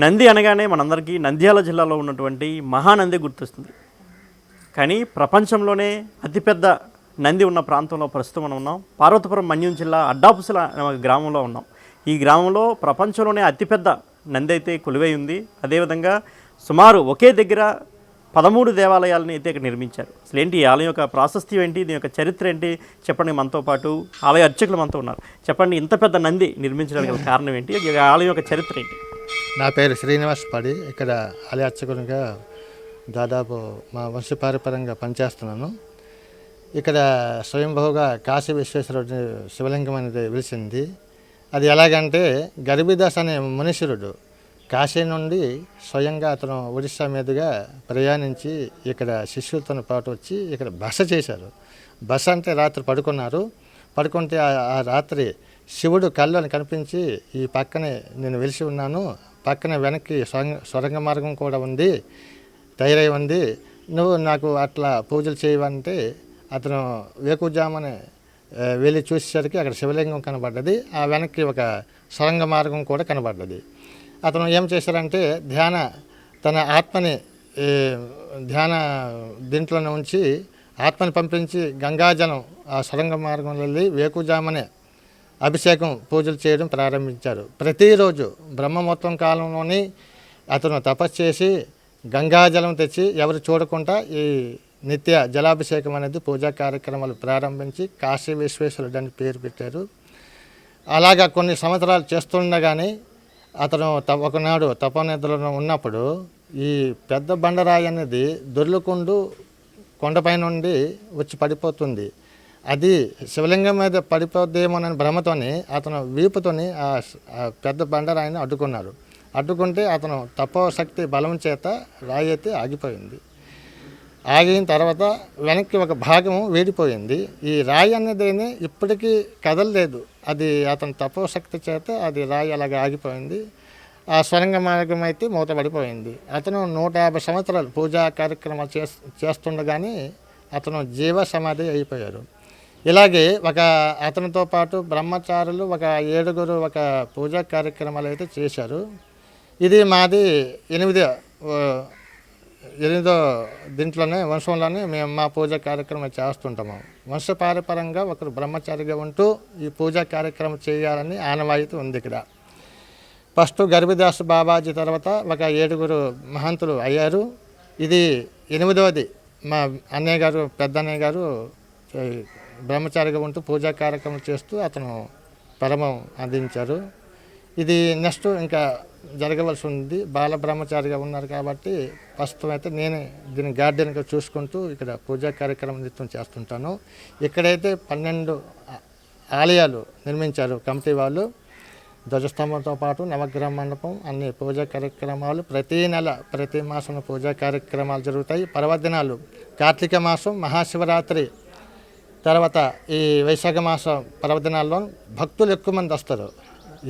నంది అనగానే మనందరికీ నంద్యాల జిల్లాలో ఉన్నటువంటి మహానంది గుర్తొస్తుంది. కానీ ప్రపంచంలోనే అతిపెద్ద నంది ఉన్న ప్రాంతంలో ప్రస్తుతం మనం ఉన్నాం. పార్వతీపురం మన్యం జిల్లా అడ్డాపుసల అనే ఒక గ్రామంలో ఉన్నాం. ఈ గ్రామంలో ప్రపంచంలోనే అతిపెద్ద నంది అయితే కొలువై ఉంది. అదేవిధంగా సుమారు ఒకే దగ్గర 13 దేవాలయాలని అయితే ఇక్కడ నిర్మించారు. అసలు ఏంటి ఈ ఆలయం యొక్క ప్రాశస్త్యం ఏంటి, దీని యొక్క చరిత్ర ఏంటి చెప్పండి. మనతో పాటు ఆలయ అర్చకులు మనతో ఉన్నారు. చెప్పండి, ఇంత పెద్ద నంది నిర్మించడానికి గల కారణం ఏంటి, ఈ ఆలయం యొక్క చరిత్ర ఏంటి? నా పేరు శ్రీనివాస్ పడి, ఇక్కడ ఆలయ అర్చకునిగా దాదాపు మా వంశపారపరంగా పనిచేస్తున్నాను. ఇక్కడ స్వయంభూగా కాశీ విశ్వేశ్వరుడు శివలింగం అనేది వెలిసింది. అది ఎలాగంటే గరిబిదాస్ అనే మునీశ్వరుడు కాశీ నుండి స్వయంగా అతను ఒడిశా మీదుగా ప్రయాణించి ఇక్కడ శిష్యులతో పాటు వచ్చి ఇక్కడ బస చేశారు. బస అంటే రాత్రి పడుకున్నారు. పడుకుంటే ఆ రాత్రి శివుడు కళ్ళని కనిపించి, ఈ పక్కనే నేను వెలిసి ఉన్నాను, పక్కన వెనక్కి సొరంగ మార్గం కూడా ఉంది, తయారై ఉంది, నువ్వు నాకు అట్లా పూజలు చేయవంటే అతను వేకుజామని వెళ్ళి చూసేసరికి అక్కడ శివలింగం కనబడ్డది. ఆ వెనక్కి ఒక సొరంగ మార్గం కూడా కనబడ్డది. అతను ఏం చేశారంటే తన ఆత్మని ధ్యాన దీంట్లోనే ఉంచి ఆత్మని పంపించి గంగాజలం ఆ సొరంగ మార్గంలో వెళ్ళి వేకుజామనే అభిషేకం పూజలు చేయడం ప్రారంభించారు. ప్రతిరోజు బ్రహ్మముహూర్తం కాలంలోని అతను తపస్సు చేసి గంగాజలం తెచ్చి ఎవరు చూడకుండా ఈ నిత్య జలాభిషేకం అనేది పూజా కార్యక్రమాలు ప్రారంభించి కాశీ విశ్వేశ్వరుడు అని పేరు పెట్టారు. అలాగా కొన్ని సంవత్సరాలు చేస్తుండగానే అతను ఒకనాడు తపోనిద్రలో ఉన్నప్పుడు ఈ పెద్ద బండరాయి అనేది దొర్లుకుంటూ కొండపై నుండి వచ్చి పడిపోతుంది. అది శివలింగం మీద పడిపోద్దేమోనని భ్రమతోని అతను వీపుతోని ఆ పెద్ద బండరాయిని అడ్డుకున్నారు. అడ్డుకుంటే అతను తపోశక్తి బలం చేత రాయి అయితే ఆగిపోయింది. ఆగిన తర్వాత వెనక్కి ఒక భాగం వేడిపోయింది. ఈ రాయి అనేది ఇప్పటికీ కదలలేదు. అది అతని తపోశక్తి చేత అది రాయి అలాగే ఆగిపోయింది. ఆ స్వరంగ మార్గం అయితే మూతపడిపోయింది. అతను 150 సంవత్సరాలు పూజా కార్యక్రమాలు చేస్తుండగానే అతను జీవ సమాధి అయిపోయారు. ఇలాగే అతనితో పాటు బ్రహ్మచారులు ఒక 7 ఒక పూజా కార్యక్రమాలు అయితే చేశారు. ఇది మాది 8వ దీంట్లోనే వంశంలోనే మేము మా పూజా కార్యక్రమం చేస్తుంటాము. వంశపారపరంగా ఒకరు బ్రహ్మచారిగా ఉంటూ ఈ పూజా కార్యక్రమం చేయాలని ఆనవాయితీ ఉంది. ఇక్కడ ఫస్ట్ గరిబిదాస్ బాబాజీ తర్వాత ఒక 7 మహంతులు అయ్యారు. ఇది 8వది. మా అన్నయ్య గారు, పెద్ద అన్నయ్య గారు బ్రహ్మచారిగా ఉంటూ పూజా కార్యక్రమం చేస్తూ అతను పరమం అందించారు. ఇది నెక్స్ట్ ఇంకా జరగవలసి ఉంది. బాల బ్రహ్మచారిగా ఉన్నారు కాబట్టి ప్రస్తుతం అయితే నేనే దీన్ని గార్డెన్గా చూసుకుంటూ ఇక్కడ పూజా కార్యక్రమం నిత్యం చేస్తుంటాను. ఇక్కడైతే 12 ఆలయాలు నిర్మించారు కమిటీ వాళ్ళు. ధ్వజస్తంభంతో పాటు నవగ్రహ మండపం, అన్ని పూజా కార్యక్రమాలు ప్రతి నెల ప్రతి మాసం పూజా కార్యక్రమాలు జరుగుతాయి. పర్వదినాలు కార్తీక మాసం, మహాశివరాత్రి, తర్వాత ఈ వైశాఖ మాసం పర్వదినాల్లో భక్తులు ఎక్కువ మంది వస్తారు.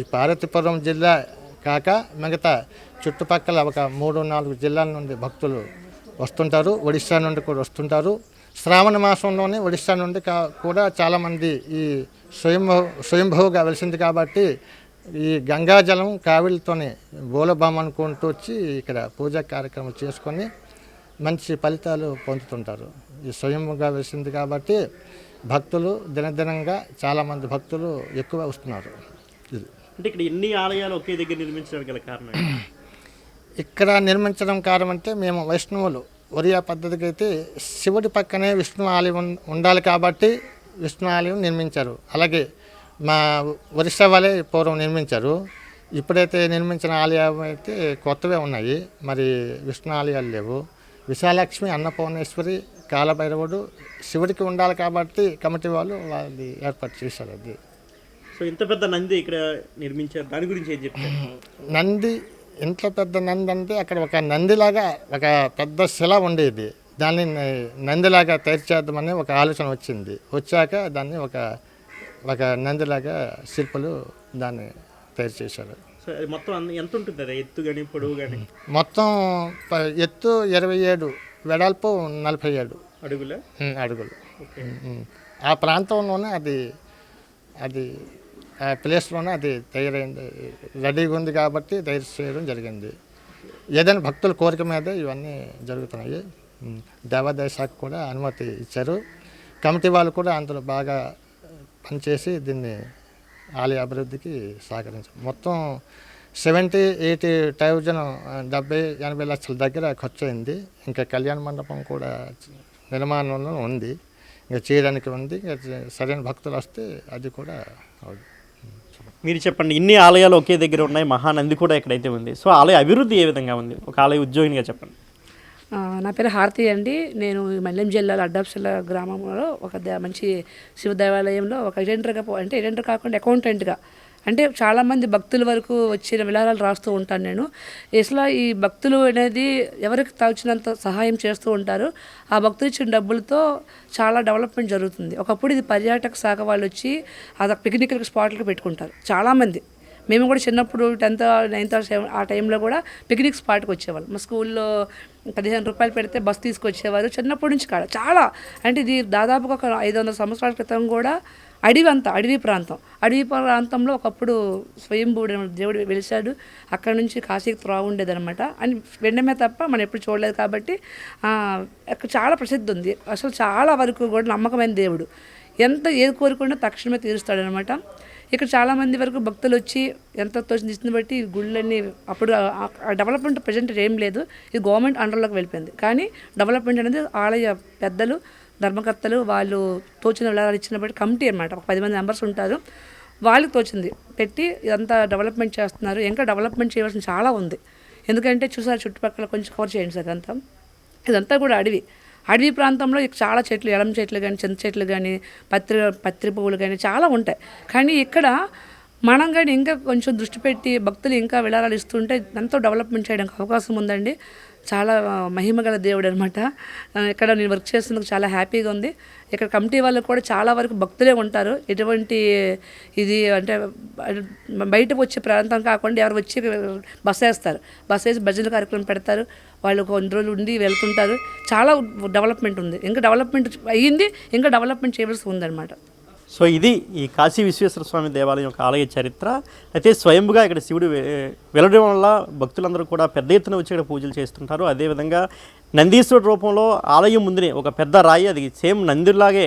ఈ పార్వతీపురం జిల్లా కాక మిగతా చుట్టుపక్కల ఒక 3-4 జిల్లాల నుండి భక్తులు వస్తుంటారు. ఒడిశా నుండి కూడా వస్తుంటారు. శ్రావణ మాసంలోనే ఒడిశా నుండి కూడా చాలామంది ఈ స్వయంభూగా వెలిసింది కాబట్టి ఈ గంగాజలం కావిడితోనే బోలబామ్ అనుకుంటూ వచ్చి ఇక్కడ పూజా కార్యక్రమం చేసుకొని మంచి ఫలితాలు పొందుతుంటారు. ఈ స్వయంగా వెలిసింది కాబట్టి భక్తులు దినదినంగా చాలామంది భక్తులు ఎక్కువ వస్తున్నారు. అంటే ఇక్కడ ఎన్ని ఆలయాలు ఒకే దగ్గర నిర్మించడానికి గల కారణం? ఇక్కడ నిర్మించడం కారణం అంటే మేము వైష్ణవులు ఒరియా పద్ధతికి అయితే శివుడి పక్కనే విష్ణు ఆలయం ఉండాలి కాబట్టి విష్ణు ఆలయం నిర్మించారు. అలాగే మా ఒరిస్సా వాళ్ళే పూర్వం నిర్మించారు. ఇప్పుడైతే నిర్మించిన ఆలయం అయితే కొత్తవే ఉన్నాయి. మరి విష్ణు ఆలయాలు లేవు. విశాలక్ష్మి, అన్నపూర్ణేశ్వరి, కాలభైరవుడు శివుడికి ఉండాలి కాబట్టి కమిటీ వాళ్ళు ఏర్పాటు చేశారు. అది సో ఇంత పెద్ద నంది ఇక్కడ నిర్మించారు, దాని గురించి ఏం చెప్తారు? నంది ఇంత పెద్ద నంది అంటే అక్కడ ఒక నందిలాగా ఒక పెద్ద శిల ఉండేది. దాన్ని నందిలాగా తయారు చేద్దామని ఒక ఆలోచన వచ్చింది. వచ్చాక దాన్ని ఒక నందిలాగా శిల్పులు దాన్ని తయారు చేశారు. సో మొత్తం ఎంత ఉంటుంది అది, ఎత్తు కానీ పొడవు కానీ? మొత్తం ఎత్తు 27, వెడల్పు 47 అడుగులు. ఆ ప్రాంతంలోనే అది ఆ ప్లేస్లోనే అది తయారైంది, రెడీగా ఉంది కాబట్టి తయారు చేయడం జరిగింది. ఏదైనా భక్తుల కోరిక మీద ఇవన్నీ జరుగుతున్నాయి. దేవాదాయ శాఖ కూడా అనుమతి ఇచ్చారు. కమిటీ వాళ్ళు కూడా అందులో బాగా పనిచేసి దీన్ని ఆలయ అభివృద్ధికి సహకరించారు. మొత్తం 70-80,000 70-80 లక్షల దగ్గర ఖర్చు అయింది. ఇంకా కళ్యాణ మండపం కూడా నిర్మాణంలో ఉంది, ఇంకా చేయడానికి ఉంది. ఇంకా సరైన భక్తులు వస్తే అది కూడా అవుతుంది. మీరు చెప్పండి, ఇన్ని ఆలయాలు ఒకే దగ్గర ఉన్నాయి, మహానంది కూడా ఎక్కడైతే ఉంది. సో ఆలయ అభివృద్ధి ఏ విధంగా ఉంది, ఒక ఆలయ ఉద్యోగినిగా చెప్పండి. నా పేరు హారతి అండి. నేను మల్లెం జిల్లాలో అడ్డాపుసల గ్రామంలో ఒక మంచి శివ దేవాలయంలో ఒక ఏజెంటర్గా అంటే ఏజెంటర్ కాకుండా అకౌంటెంట్గా, అంటే చాలామంది భక్తుల వరకు వచ్చిన విలాసాలు రాస్తూ ఉంటాను నేను. అసలు ఈ భక్తులు అనేది ఎవరికి తోచినంత సహాయం చేస్తూ ఉంటారు. ఆ భక్తులు ఇచ్చిన డబ్బులతో చాలా డెవలప్మెంట్ జరుగుతుంది. ఒకప్పుడు ఇది పర్యాటక శాఖ వాళ్ళు వచ్చి అది పిక్నిక్ స్పాట్లకు పెట్టుకుంటారు చాలామంది. మేము కూడా చిన్నప్పుడు 10th 9th 7th ఆ టైంలో కూడా పిక్నిక్ స్పాట్కి వచ్చేవాళ్ళు. మా స్కూల్లో 15 రూపాయలు పెడితే బస్ తీసుకొచ్చేవారు. చిన్నప్పటి నుంచి కాడ చాలా, అంటే ఇది దాదాపుగా ఒక 500 సంవత్సరాల క్రితం కూడా అడవి ప్రాంతంలో ఒకప్పుడు స్వయంభూడు దేవుడు వెలిశాడు. అక్కడ నుంచి కాశీకి త్రోవ ఉండేదన్నమాట. అని వెండమే తప్ప మనం ఎప్పుడు చూడలేదు కాబట్టి అక్కడ చాలా ప్రసిద్ధి ఉంది. అసలు చాలా వరకు కూడా నమ్మకమైన దేవుడు, ఎంత ఏది కోరుకున్నా తక్షణమే తీరుస్తాడనమాట. ఇక్కడ చాలామంది వరకు భక్తులు వచ్చి ఎంత తోచిన బట్టి గుళ్ళన్నీ అప్పుడు డెవలప్మెంట్ ప్రజెంట్ ఏం లేదు, ఇది గవర్నమెంట్ అండర్లోకి వెళ్ళిపోయింది. కానీ డెవలప్మెంట్ అనేది ఆలయ పెద్దలు ధర్మకర్తలు వాళ్ళు తోచిన విలాసాలు ఇచ్చిన బట్టి కమిటీ అనమాట, ఒక 10 మంది మెంబర్స్ ఉంటారు, వాళ్ళకి తోచింది పెట్టి ఇదంతా డెవలప్మెంట్ చేస్తున్నారు. ఇంకా డెవలప్మెంట్ చేయవలసిన చాలా ఉంది. ఎందుకంటే చూసారు చుట్టుపక్కల కొంచెం కవర్ చేయండి సార్. ఇదంతా కూడా అడవి ప్రాంతంలో చాలా చెట్లు, ఎలం చెట్లు కానీ చింత చెట్లు కానీ పత్రి పువ్వులు కానీ చాలా ఉంటాయి. కానీ ఇక్కడ మనం కానీ ఇంకా కొంచెం దృష్టి పెట్టి భక్తులు ఇంకా విలాసాలు ఇస్తుంటే ఎంతో డెవలప్మెంట్ చేయడానికి అవకాశం ఉందండి. చాలా మహిమగల దేవుడు అనమాట. ఇక్కడ నేను వర్క్ చేస్తున్నందుకు చాలా హ్యాపీగా ఉంది. ఇక్కడ కమిటీ వాళ్ళు కూడా చాలా వరకు భక్తులే ఉంటారు. ఎటువంటి ఇది అంటే బయటకు వచ్చే ప్రాంతం కాకుండా ఎవరు వచ్చి బస్ వేసి భజన కార్యక్రమం పెడతారు. వాళ్ళు కొన్ని రోజులు ఉండి వెళ్తుంటారు. చాలా డెవలప్మెంట్ ఉంది, ఇంకా డెవలప్మెంట్ అయ్యింది, ఇంకా డెవలప్మెంట్ చేయవలసి ఉందన్నమాట. సో ఇది ఈ కాశీ విశ్వేశ్వర స్వామి దేవాలయం యొక్క ఆలయ చరిత్ర. అయితే స్వయంగా ఇక్కడ శివుడు వెలడం వల్ల భక్తులందరూ కూడా పెద్ద ఎత్తున వచ్చి ఇక్కడ పూజలు చేస్తుంటారు. అదేవిధంగా నందీశ్వరుడు రూపంలో ఆలయం ముందునే ఒక పెద్ద రాయి, అది సేమ్ నందిలాగే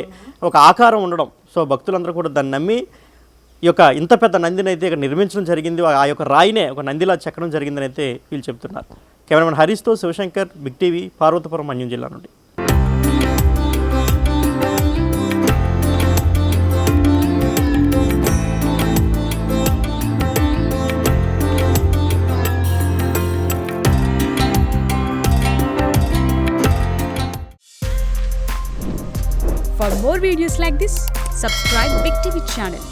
ఒక ఆకారం ఉండడం. సో భక్తులందరూ కూడా దాన్ని నమ్మి ఈ యొక్క ఇంత పెద్ద నందిని అయితే ఇక్కడ నిర్మించడం జరిగింది. ఆ యొక్క రాయినే ఒక నందిలా చెక్కడం జరిగిందని అయితే వీళ్ళు చెప్తున్నారు. కెమెరామెన్ హరీష్తో శివశంకర్, బిగ్ టీవీ, పార్వతీపురం మన్యం జిల్లా నుండి. For more videos like this, subscribe Big TV channel.